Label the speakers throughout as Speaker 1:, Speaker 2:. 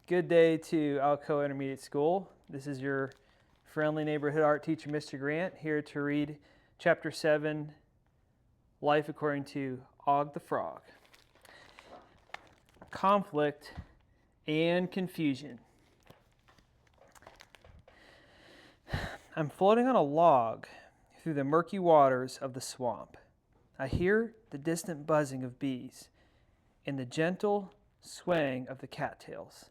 Speaker 1: Good day to Alcoa Intermediate School. This is your friendly neighborhood art teacher, Mr. Grant, here to read Chapter 7, Life According to Og the Frog. Conflict and confusion. I'm floating on a log through the murky waters of the swamp. I hear the distant buzzing of bees and the gentle swaying of the cattails.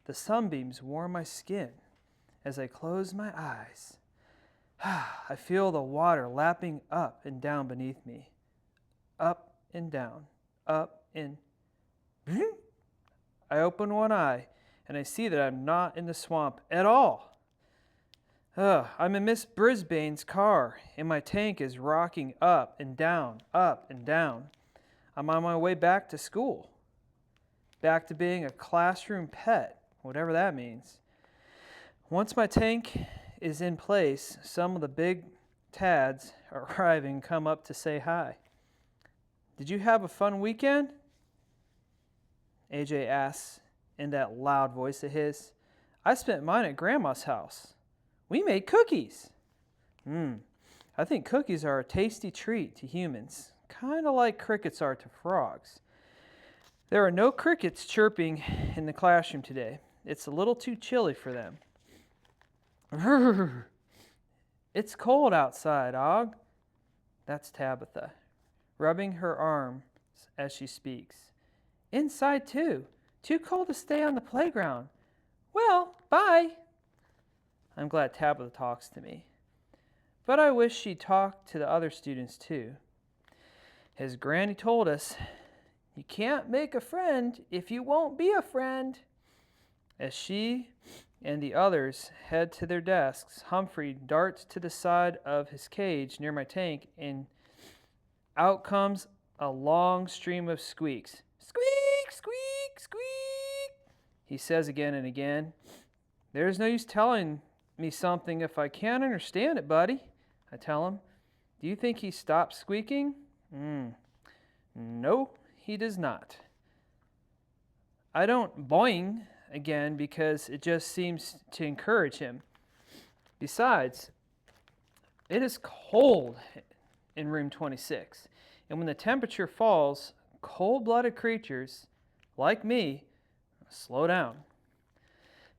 Speaker 1: The sunbeams warm my skin as I close my eyes. I feel the water lapping up and down beneath me. Up and down, up and... I open one eye and I see that I'm not in the swamp at all. I'm in Miss Brisbane's car and my tank is rocking up and down, up and down. I'm on my way back to school. Back to being a classroom pet, whatever that means. Once my tank is in place, some of the big tads arrive and come up to say hi. Did you have a fun weekend? AJ asks in that loud voice of his. I spent mine at Grandma's house. We made cookies. I think cookies are a tasty treat to humans, kind of like crickets are to frogs. There are no crickets chirping in the classroom today. It's a little too chilly for them. It's cold outside, Og. That's Tabitha, rubbing her arms as she speaks. Inside too. Too cold to stay on the playground. Well, bye. I'm glad Tabitha talks to me. But I wish she talked to the other students too. As Granny told us, you can't make a friend if you won't be a friend. As she and the others head to their desks, Humphrey darts to the side of his cage near my tank, and out comes a long stream of squeaks. Squeak, squeak, squeak, he says again and again. There's no use telling me something if I can't understand it, buddy, I tell him. Do you think he stopped squeaking? No, he does not. I don't boing again because it just seems to encourage him. Besides, it is cold in room 26, and when the temperature falls, cold-blooded creatures like me slow down.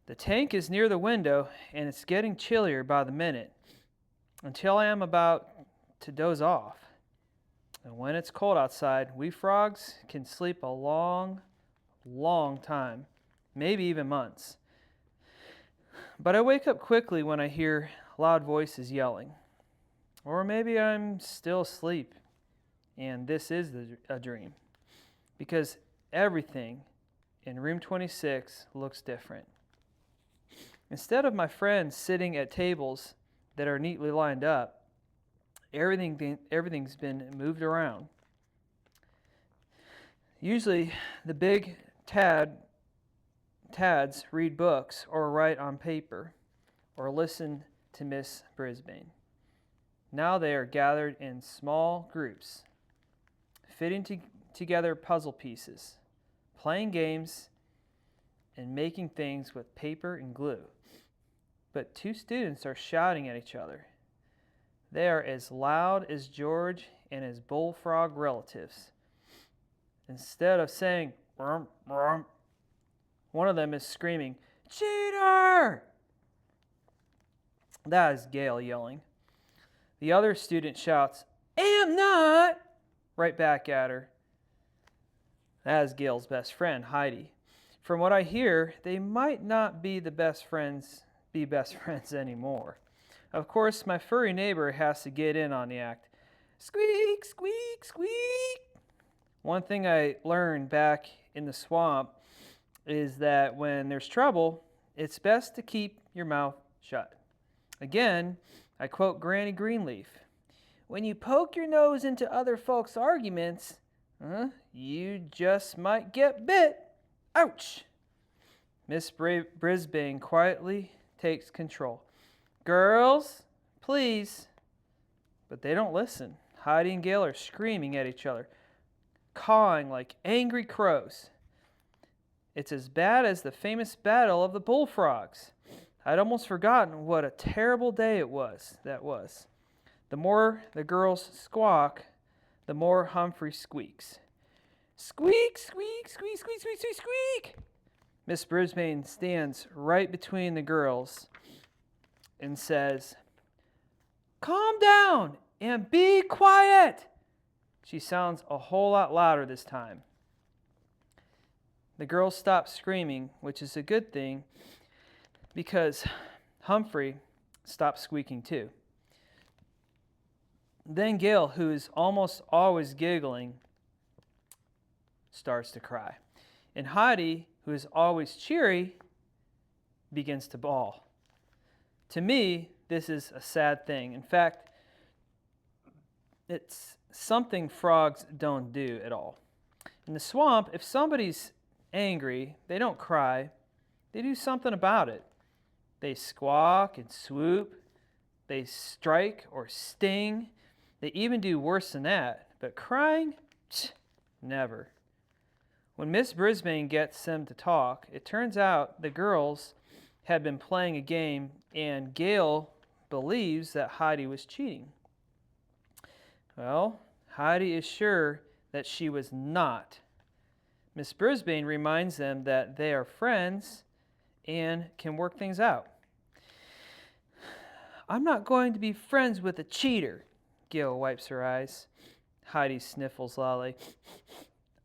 Speaker 1: The tank is near the window, and it's getting chillier by the minute until I am about to doze off. And when it's cold outside, we frogs can sleep a long, long time, maybe even months. But I wake up quickly when I hear loud voices yelling. Or maybe I'm still asleep and this is a dream. Because everything in room 26 looks different. Instead of my friends sitting at tables that are neatly lined up, everything's been moved around. Usually the big tads read books or write on paper or listen to Miss Brisbane. Now they are gathered in small groups, fitting together puzzle pieces, playing games, and making things with paper and glue. But two students are shouting at each other. They are as loud as George and his bullfrog relatives. Instead of saying, "Brum, brum," one of them is screaming, "Cheater!" That is Gail yelling. The other student shouts, "Am not!" right back at her. That is Gail's best friend, Heidi. From what I hear, they might not be best friends anymore. Of course, my furry neighbor has to get in on the act. Squeak, squeak, squeak. One thing I learned back in the swamp is that when there's trouble, it's best to keep your mouth shut. Again, I quote Granny Greenleaf. When you poke your nose into other folks' arguments, you just might get bit. Ouch! Miss Brisbane quietly takes control. Girls, please. But they don't listen. Heidi and Gail are screaming at each other, cawing like angry crows. It's as bad as the famous battle of the bullfrogs. I'd almost forgotten what a terrible day that was. The more the girls squawk, the more Humphrey squeaks. Squeak, squeak, squeak, squeak, squeak, squeak, squeak. Miss Brisbane stands right between the girls and says, "Calm down and be quiet." She sounds a whole lot louder this time. The girls stop screaming, which is a good thing because Humphrey stopped squeaking too. Then Gail, who is almost always giggling, starts to cry. And Heidi, who is always cheery, begins to bawl. To me, this is a sad thing. In fact, it's something frogs don't do at all. In the swamp, if somebody's angry, they don't cry. They do something about it. They squawk and swoop. They strike or sting. They even do worse than that. But crying? Never. When Miss Brisbane gets them to talk, it turns out the girls had been playing a game and Gail believes that Heidi was cheating. Well, Heidi is sure that she was not. Miss Brisbane reminds them that they are friends and can work things out. "I'm not going to be friends with a cheater," Gail wipes her eyes. Heidi sniffles loudly.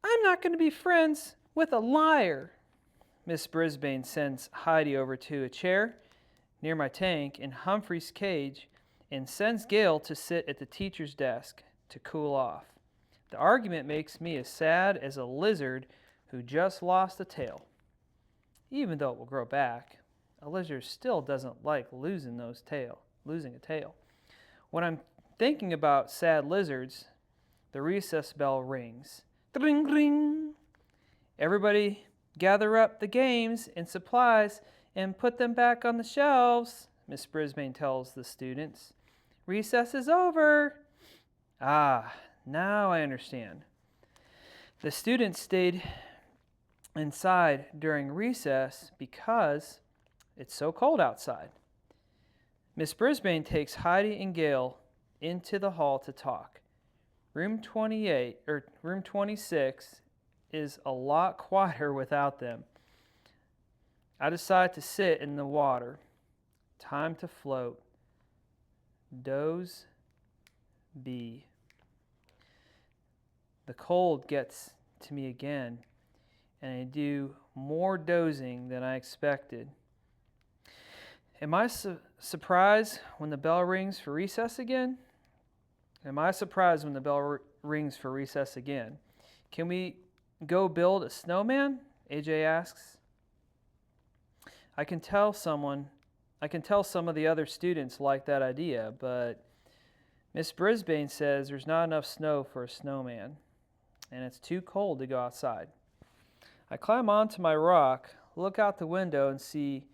Speaker 1: "I'm not going to be friends with a liar." Miss Brisbane sends Heidi over to a chair near my tank in Humphrey's cage and sends Gail to sit at the teacher's desk to cool off. The argument makes me as sad as a lizard who just lost a tail. Even though it will grow back, a lizard still doesn't like losing a tail. When I'm thinking about sad lizards, the recess bell rings. Ding, ding. "Everybody gather up the games and supplies and put them back on the shelves," Miss Brisbane tells the students. "Recess is over." Ah, now I understand. The students stayed inside during recess because it's so cold outside. Miss Brisbane takes Heidi and Gail into the hall to talk. Room 26 is a lot quieter without them. I decide to sit in the water. Time to float. Doze. Be. The cold gets to me again, and I do more dozing than I expected. Am I surprised when the bell rings for recess again? Am I surprised when the bell rings for recess again? "Can we go build a snowman?" AJ asks. I can tell some of the other students like that idea, but Miss Brisbane says there's not enough snow for a snowman, and it's too cold to go outside. I climb onto my rock, look out the window, and see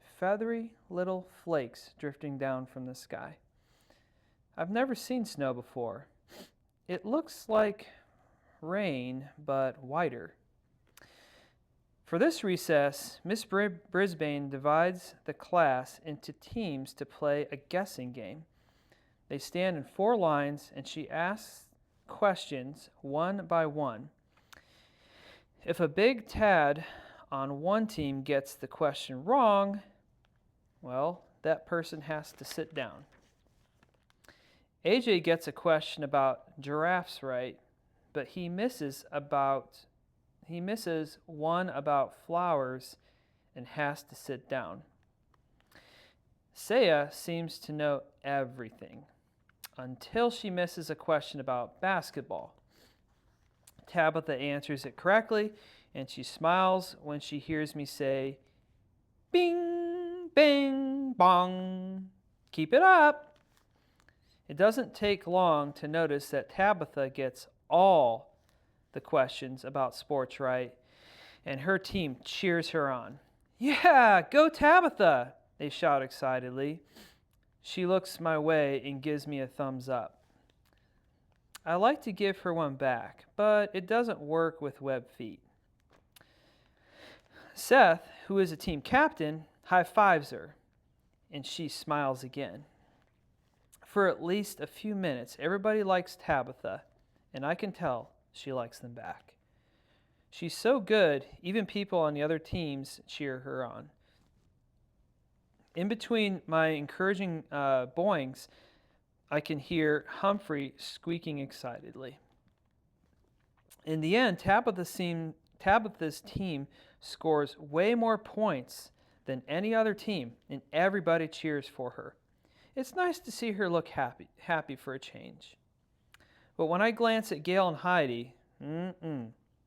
Speaker 1: feathery little flakes drifting down from the sky. I've never seen snow before. It looks like rain, but whiter. For this recess, Miss Brisbane divides the class into teams to play a guessing game. They stand in 4 lines, and she asks questions one by one. If a big tad on one team gets the question wrong, well, that person has to sit down. AJ gets a question about giraffes right, but he misses one about flowers and has to sit down. Saya seems to know everything until she misses a question about basketball. Tabitha answers it correctly, and she smiles when she hears me say, "Bing, bing, bong. Keep it up." It doesn't take long to notice that Tabitha gets all the questions about sports right, and her team cheers her on. "Yeah, go Tabitha," they shout excitedly. She looks my way and gives me a thumbs up. I like to give her one back, but it doesn't work with web feet. Seth, who is a team captain, high-fives her, and she smiles again. For at least a few minutes, everybody likes Tabitha, and I can tell she likes them back. She's so good, even people on the other teams cheer her on. In between my encouraging boings, I can hear Humphrey squeaking excitedly. In the end, Tabitha's team scores way more points than any other team, and everybody cheers for her. It's nice to see her look happy for a change. But when I glance at Gail and Heidi,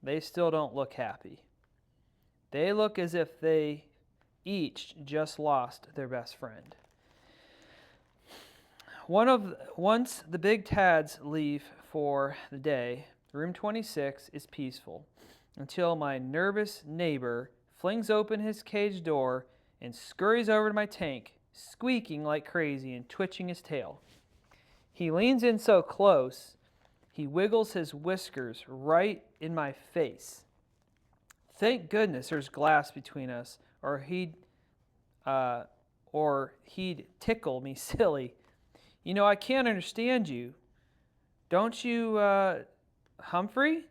Speaker 1: they still don't look happy. They look as if they each just lost their best friend. Once the big Tads leave for the day, room 26 is peaceful until my nervous neighbor flings open his cage door and scurries over to my tank, squeaking like crazy and twitching his tail. He leans in so close, he wiggles his whiskers right in my face. Thank goodness there's glass between us, or he'd tickle me silly. You know, I can't understand you. Don't you, Humphrey?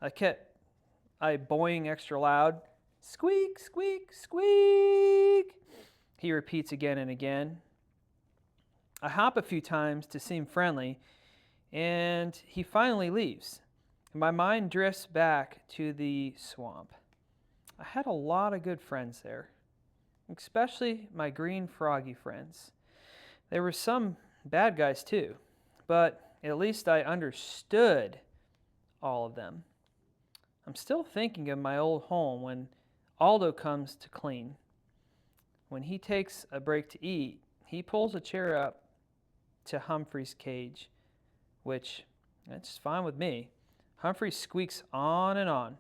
Speaker 1: I boing extra loud. Squeak, squeak, squeak, he repeats again and again. I hop a few times to seem friendly, and he finally leaves. My mind drifts back to the swamp. I had a lot of good friends there, especially my green froggy friends. There were some bad guys too, but at least I understood all of them. I'm still thinking of my old home when Aldo comes to clean. When he takes a break to eat, he pulls a chair up to Humphrey's cage, which that's fine with me. Humphrey squeaks on and on.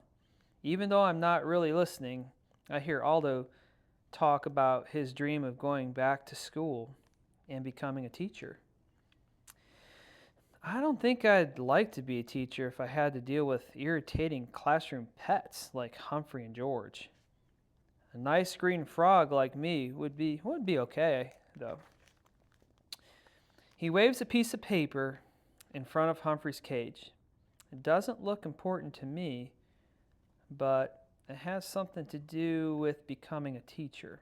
Speaker 1: Even though I'm not really listening, I hear Aldo talk about his dream of going back to school and becoming a teacher. I don't think I'd like to be a teacher if I had to deal with irritating classroom pets like Humphrey and George. A nice green frog like me would be okay, though. He waves a piece of paper in front of Humphrey's cage. It doesn't look important to me, but it has something to do with becoming a teacher.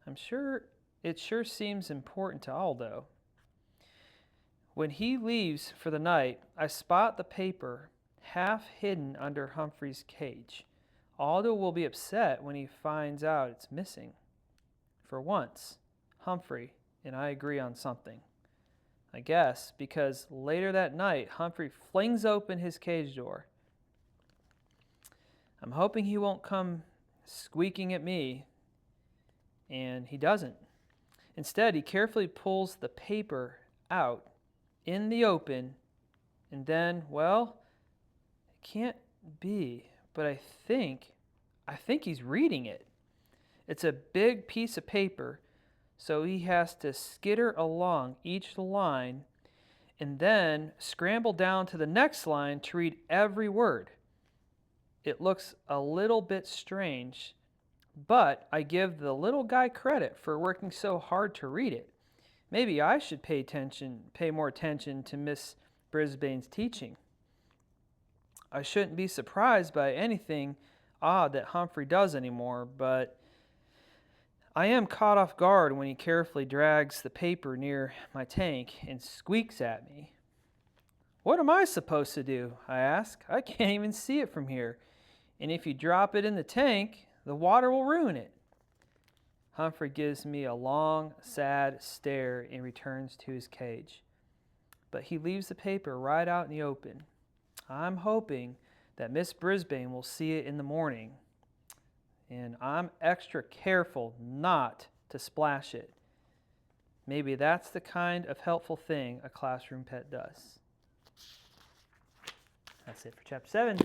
Speaker 1: I'm sure it sure seems important to Aldo. When he leaves for the night, I spot the paper half hidden under Humphrey's cage. Aldo will be upset when he finds out it's missing. For once, Humphrey and I agree on something. I guess because later that night, Humphrey flings open his cage door. I'm hoping he won't come squeaking at me, and he doesn't. Instead, he carefully pulls the paper out in the open, and then, well, it can't be, but I think he's reading it. It's a big piece of paper, so he has to skitter along each line and then scramble down to the next line to read every word. It looks a little bit strange, but I give the little guy credit for working so hard to read it. Maybe I should pay more attention to Miss Brisbane's teaching. I shouldn't be surprised by anything odd that Humphrey does anymore, but I am caught off guard when he carefully drags the paper near my tank and squeaks at me. What am I supposed to do? I ask. I can't even see it from here. And if you drop it in the tank, the water will ruin it. Humphrey gives me a long, sad stare and returns to his cage. But he leaves the paper right out in the open. I'm hoping that Miss Brisbane will see it in the morning. And I'm extra careful not to splash it. Maybe that's the kind of helpful thing a classroom pet does. That's it for Chapter 7.